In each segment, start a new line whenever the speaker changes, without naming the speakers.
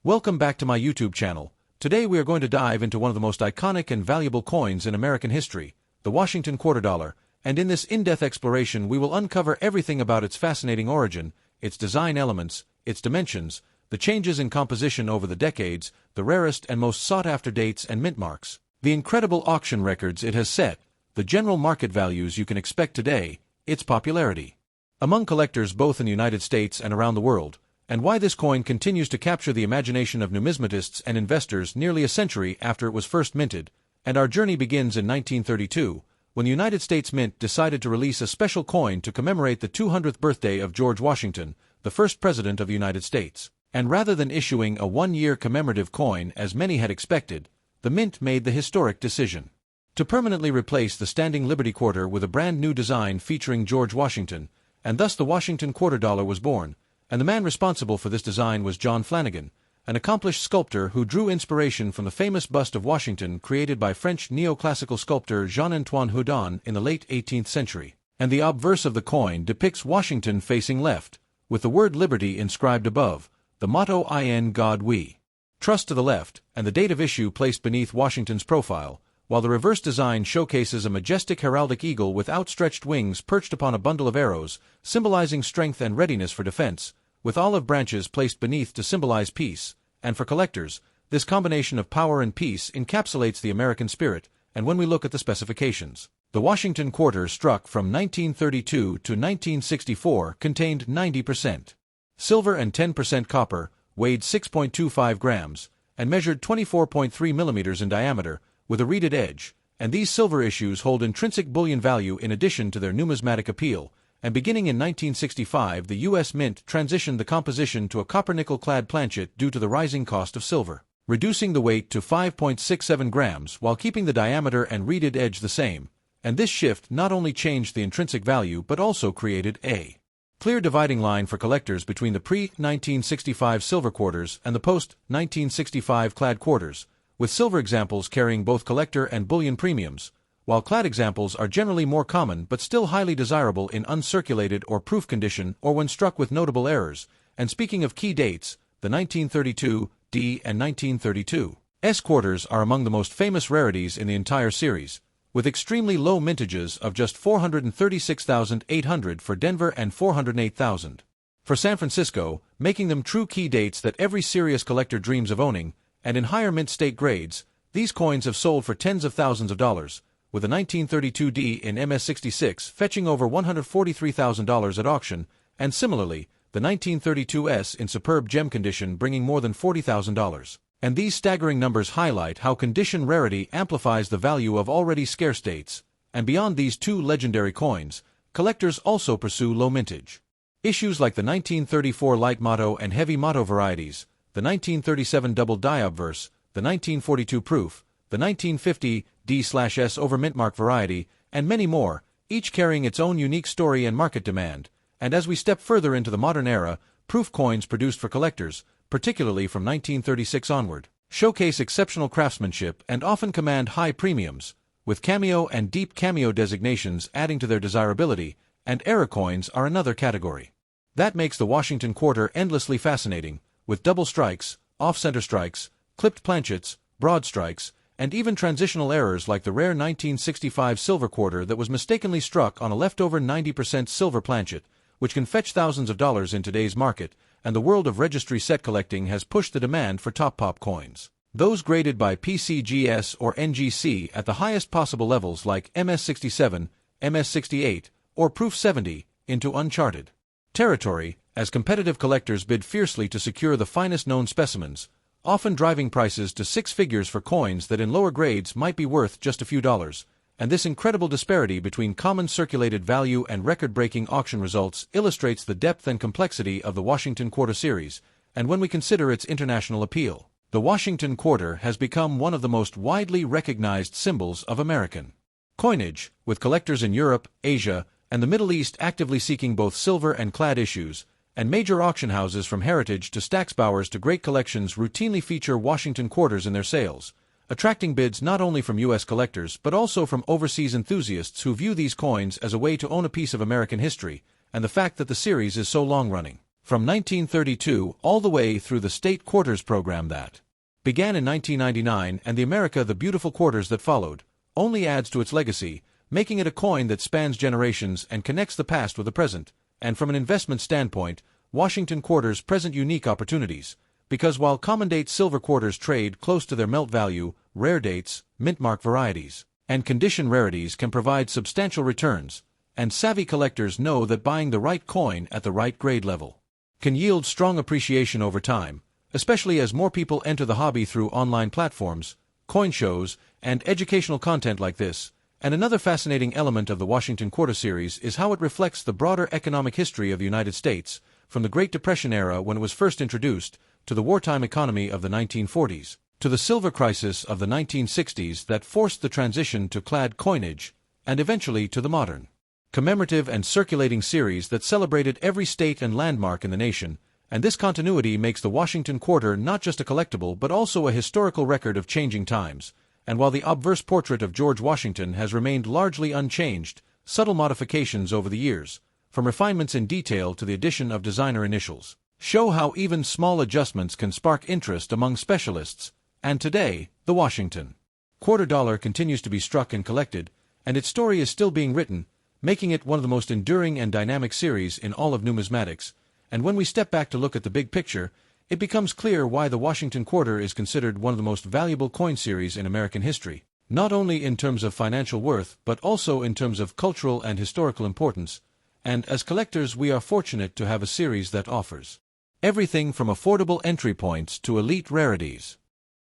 Welcome back to my YouTube channel. Today we are going to dive into one of the most iconic and valuable coins in American history, the Washington quarter dollar, and in this in-depth exploration we will uncover everything about its fascinating origin, its design elements, its dimensions, the changes in composition over the decades, the rarest and most sought-after dates and mint marks, the incredible auction records it has set, the general market values you can expect today, its popularity among collectors both in the United States and around the world, and why this coin continues to capture the imagination of numismatists and investors nearly a century after it was first minted. And our journey begins in 1932, when the United States Mint decided to release a special coin to commemorate the 200th birthday of George Washington, the first president of the United States. And rather than issuing a one-year commemorative coin as many had expected, the Mint made the historic decision to permanently replace the standing Liberty Quarter with a brand new design featuring George Washington, and thus the Washington quarter dollar was born. And the man responsible for this design was John Flanagan, an accomplished sculptor who drew inspiration from the famous bust of Washington created by French neoclassical sculptor Jean-Antoine Houdon in the late 18th century. And the obverse of the coin depicts Washington facing left, with the word liberty inscribed above, the motto "In God We Trust" to the left, and the date of issue placed beneath Washington's profile, while the reverse design showcases a majestic heraldic eagle with outstretched wings perched upon a bundle of arrows, symbolizing strength and readiness for defense, with olive branches placed beneath to symbolize peace. And for collectors, this combination of power and peace encapsulates the American spirit. And when we look at the specifications, the Washington quarter, struck from 1932 to 1964, contained 90% silver and 10% copper, weighed 6.25 grams, and measured 24.3 millimeters in diameter, with a reeded edge. And these silver issues hold intrinsic bullion value in addition to their numismatic appeal. And beginning in 1965, the U.S. Mint transitioned the composition to a copper-nickel-clad planchet due to the rising cost of silver, reducing the weight to 5.67 grams while keeping the diameter and reeded edge the same. And this shift not only changed the intrinsic value but also created a clear dividing line for collectors between the pre-1965 silver quarters and the post-1965 clad quarters, with silver examples carrying both collector and bullion premiums, while clad examples are generally more common but still highly desirable in uncirculated or proof condition or when struck with notable errors. And speaking of key dates, the 1932 D and 1932 S quarters are among the most famous rarities in the entire series, with extremely low mintages of just 436,800 for Denver and 408,000 for San Francisco, making them true key dates that every serious collector dreams of owning. And in higher mint state grades, these coins have sold for tens of thousands of dollars, with the 1932 D in MS66 fetching over $143,000 at auction, and similarly, the 1932 S in superb gem condition bringing more than $40,000. And these staggering numbers highlight how condition rarity amplifies the value of already scarce dates. And beyond these two legendary coins, collectors also pursue low mintage issues like the 1934 light motto and heavy motto varieties, the 1937 double die obverse, the 1942 proof, the 1950 D/S over mintmark variety, and many more, each carrying its own unique story and market demand. And as we step further into the modern era, proof coins produced for collectors, particularly from 1936 onward, showcase exceptional craftsmanship and often command high premiums, with cameo and deep cameo designations adding to their desirability. And era coins are another category that makes the Washington quarter endlessly fascinating, with double strikes, off-center strikes, clipped planchets, broad strikes, and even transitional errors like the rare 1965 silver quarter that was mistakenly struck on a leftover 90% silver planchet, which can fetch thousands of dollars in today's market. And the world of registry set collecting has pushed the demand for top pop coins, those graded by PCGS or NGC at the highest possible levels like MS67, MS68, or Proof 70, into uncharted territory, as competitive collectors bid fiercely to secure the finest known specimens, often driving prices to six figures for coins that in lower grades might be worth just a few dollars. And this incredible disparity between common circulated value and record-breaking auction results illustrates the depth and complexity of the Washington quarter series. And when we consider its international appeal, the Washington quarter has become one of the most widely recognized symbols of American coinage, with collectors in Europe, Asia, and the Middle East actively seeking both silver and clad issues. And major auction houses from Heritage to Stacksbowers to great collections routinely feature Washington quarters in their sales, attracting bids not only from U.S. collectors but also from overseas enthusiasts who view these coins as a way to own a piece of American history. And the fact that the series is so long-running from 1932 all the way through the state quarters program that began in 1999 and the America the Beautiful quarters that followed, only adds to its legacy, making it a coin that spans generations and connects the past with the present. And from an investment standpoint, Washington quarters present unique opportunities, because while common date silver quarters trade close to their melt value, rare dates, mint mark varieties, and condition rarities can provide substantial returns, and savvy collectors know that buying the right coin at the right grade level can yield strong appreciation over time, especially as more people enter the hobby through online platforms, coin shows, and educational content like this. And another fascinating element of the Washington Quarter series is how it reflects the broader economic history of the United States, from the Great Depression era when it was first introduced, to the wartime economy of the 1940s, to the silver crisis of the 1960s that forced the transition to clad coinage, and eventually to the modern, commemorative and circulating series that celebrated every state and landmark in the nation. And this continuity makes the Washington Quarter not just a collectible but also a historical record of changing times. And while the obverse portrait of George Washington has remained largely unchanged, subtle modifications over the years, from refinements in detail to the addition of designer initials, show how even small adjustments can spark interest among specialists. And today, the Washington Quarter dollar continues to be struck and collected, and its story is still being written, making it one of the most enduring and dynamic series in all of numismatics. And when we step back to look at the big picture, it becomes clear why the Washington Quarter is considered one of the most valuable coin series in American history, not only in terms of financial worth but also in terms of cultural and historical importance. And as collectors, we are fortunate to have a series that offers everything from affordable entry points to elite rarities.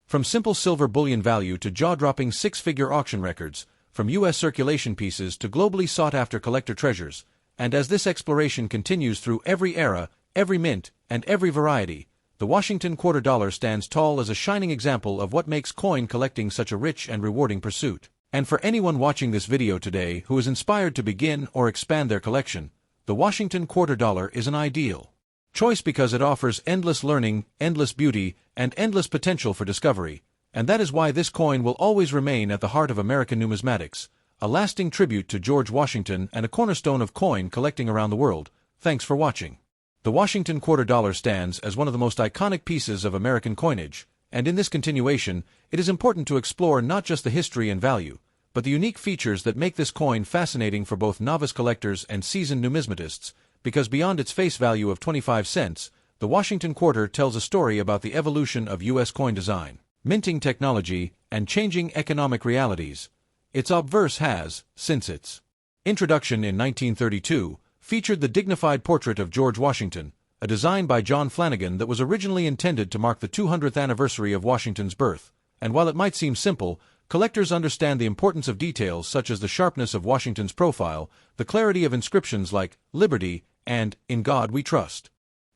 From simple silver bullion value to jaw-dropping six-figure auction records, from U.S. circulation pieces to globally sought-after collector treasures. And as this exploration continues through every era, every mint, and every variety, the Washington Quarter dollar stands tall as a shining example of what makes coin collecting such a rich and rewarding pursuit. And for anyone watching this video today who is inspired to begin or expand their collection, the Washington Quarter dollar is an ideal choice because it offers endless learning, endless beauty, and endless potential for discovery. And that is why this coin will always remain at the heart of American numismatics, a lasting tribute to George Washington and a cornerstone of coin collecting around the world. Thanks for watching. The Washington Quarter dollar stands as one of the most iconic pieces of American coinage, and in this continuation, it is important to explore not just the history and value, but the unique features that make this coin fascinating for both novice collectors and seasoned numismatists, because beyond its face value of 25 cents, the Washington Quarter tells a story about the evolution of U.S. coin design, minting technology, and changing economic realities. Its obverse has, since its introduction in 1932, featured the dignified portrait of George Washington, a design by John Flanagan that was originally intended to mark the 200th anniversary of Washington's birth. And while it might seem simple, collectors understand the importance of details such as the sharpness of Washington's profile, the clarity of inscriptions like Liberty and In God We Trust,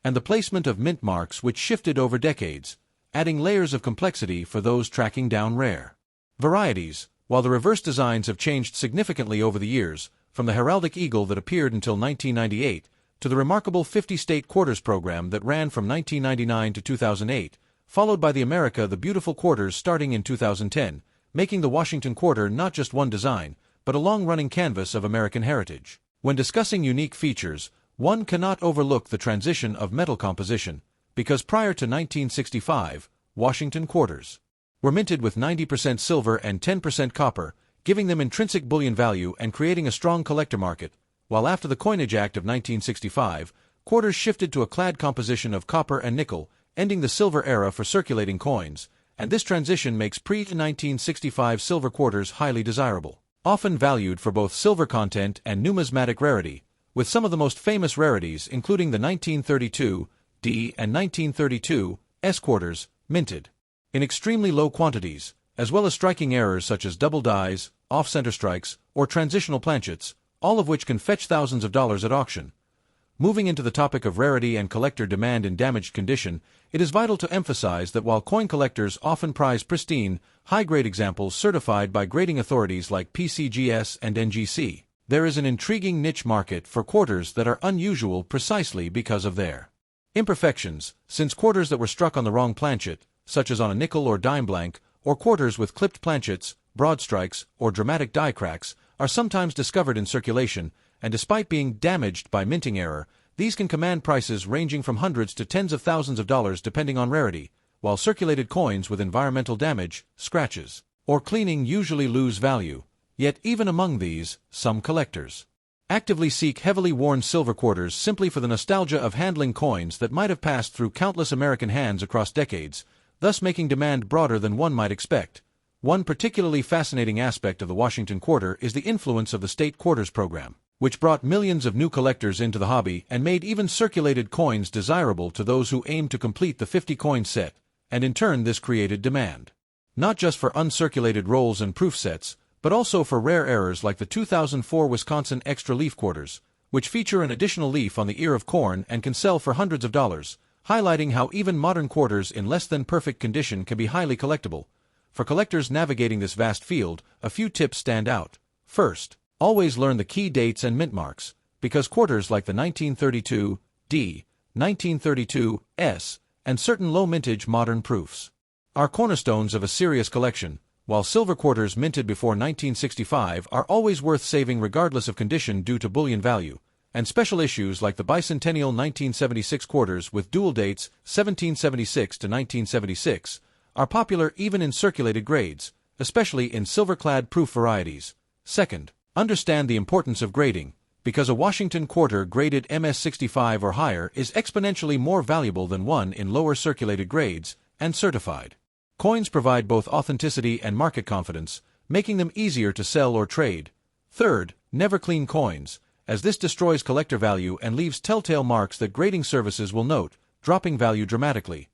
and the placement of mint marks which shifted over decades, adding layers of complexity for those tracking down rare varieties. While the reverse designs have changed significantly over the years, from the heraldic eagle that appeared until 1998, to the remarkable 50-state quarters program that ran from 1999 to 2008, followed by the America the Beautiful quarters starting in 2010, making the Washington Quarter not just one design, but a long-running canvas of American heritage. When discussing unique features, one cannot overlook the transition of metal composition, because prior to 1965, Washington quarters were minted with 90% silver and 10% copper, giving them intrinsic bullion value and creating a strong collector market, while after the Coinage Act of 1965, quarters shifted to a clad composition of copper and nickel, ending the silver era for circulating coins, and this transition makes pre-1965 silver quarters highly desirable, often valued for both silver content and numismatic rarity, with some of the most famous rarities including the 1932 D and 1932 S quarters, minted in extremely low quantities, as well as striking errors such as double dies, off-center strikes, or transitional planchets, all of which can fetch thousands of dollars at auction. Moving into the topic of rarity and collector demand in damaged condition, it is vital to emphasize that while coin collectors often prize pristine, high-grade examples certified by grading authorities like PCGS and NGC, there is an intriguing niche market for quarters that are unusual precisely because of their imperfections, since quarters that were struck on the wrong planchet, such as on a nickel or dime blank, or quarters with clipped planchets, broad strikes, or dramatic die cracks, are sometimes discovered in circulation, and despite being damaged by minting error, These can command prices ranging from hundreds to tens of thousands of dollars depending on rarity, while circulated coins with environmental damage, scratches, or cleaning usually lose value. Yet even among these, some collectors actively seek heavily worn silver quarters simply for the nostalgia of handling coins that might have passed through countless American hands across decades, thus making demand broader than one might expect. One particularly fascinating aspect of the Washington Quarter is the influence of the state quarters program, which brought millions of new collectors into the hobby and made even circulated coins desirable to those who aimed to complete the 50-coin set, and in turn this created demand. Not just for uncirculated rolls and proof sets, but also for rare errors like the 2004 Wisconsin Extra Leaf Quarters, which feature an additional leaf on the ear of corn and can sell for hundreds of dollars, highlighting how even modern quarters in less than perfect condition can be highly collectible. For collectors navigating this vast field, a few tips stand out. First, always learn the key dates and mint marks, because quarters like the 1932 D, 1932 S, and certain low-mintage modern proofs are cornerstones of a serious collection, while silver quarters minted before 1965 are always worth saving regardless of condition due to bullion value, and special issues like the bicentennial 1976 quarters with dual dates 1776 to 1976 are popular even in circulated grades, especially in silver-clad proof varieties. Second, understand the importance of grading, because a Washington quarter graded MS-65 or higher is exponentially more valuable than one in lower circulated grades and certified. Coins provide both authenticity and market confidence, making them easier to sell or trade. Third, never clean coins, as this destroys collector value and leaves telltale marks that grading services will note, dropping value dramatically.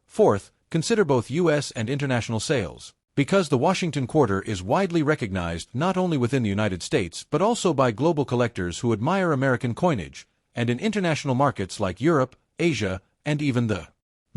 Fourth, consider both U.S. and international sales, because the Washington Quarter is widely recognized not only within the United States but also by global collectors who admire American coinage, and in international markets like Europe, Asia, and even the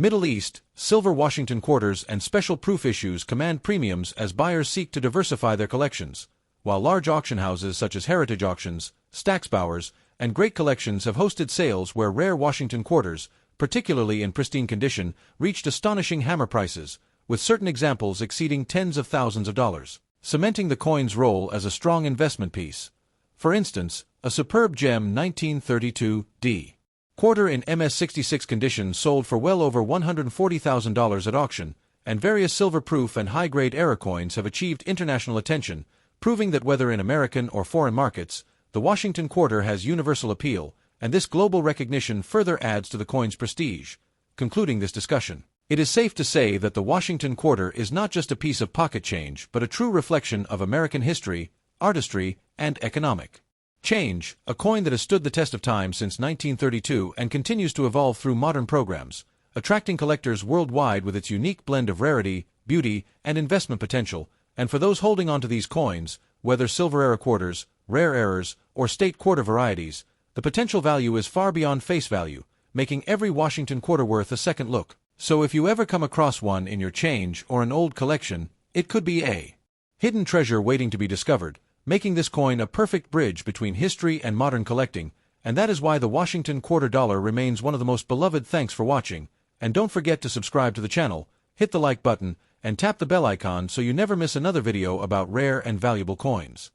Middle East. Silver Washington Quarters and special proof issues command premiums as buyers seek to diversify their collections, while large auction houses such as Heritage Auctions, Stacksbowers, and Great Collections have hosted sales where rare Washington Quarters, particularly in pristine condition, reached astonishing hammer prices, with certain examples exceeding tens of thousands of dollars, cementing the coin's role as a strong investment piece. For instance, a superb gem 1932 D quarter in MS-66 condition sold for well over $140,000 at auction, and various silver-proof and high-grade era coins have achieved international attention, proving that whether in American or foreign markets, the Washington Quarter has universal appeal, and this global recognition further adds to the coin's prestige. Concluding this discussion, it is safe to say that the Washington Quarter is not just a piece of pocket change but a true reflection of American history, artistry, and economic change, a coin that has stood the test of time since 1932 and continues to evolve through modern programs, attracting collectors worldwide with its unique blend of rarity, beauty, and investment potential. And for those holding onto these coins, whether silver era quarters, rare errors, or state quarter varieties, the potential value is far beyond face value, making every Washington Quarter worth a second look. So if you ever come across one in your change or an old collection, it could be a hidden treasure waiting to be discovered, making this coin a perfect bridge between history and modern collecting, and that is why the Washington Quarter dollar remains one of the most beloved. Thanks for watching, and don't forget to subscribe to the channel, hit the like button, and tap the bell icon so you never miss another video about rare and valuable coins.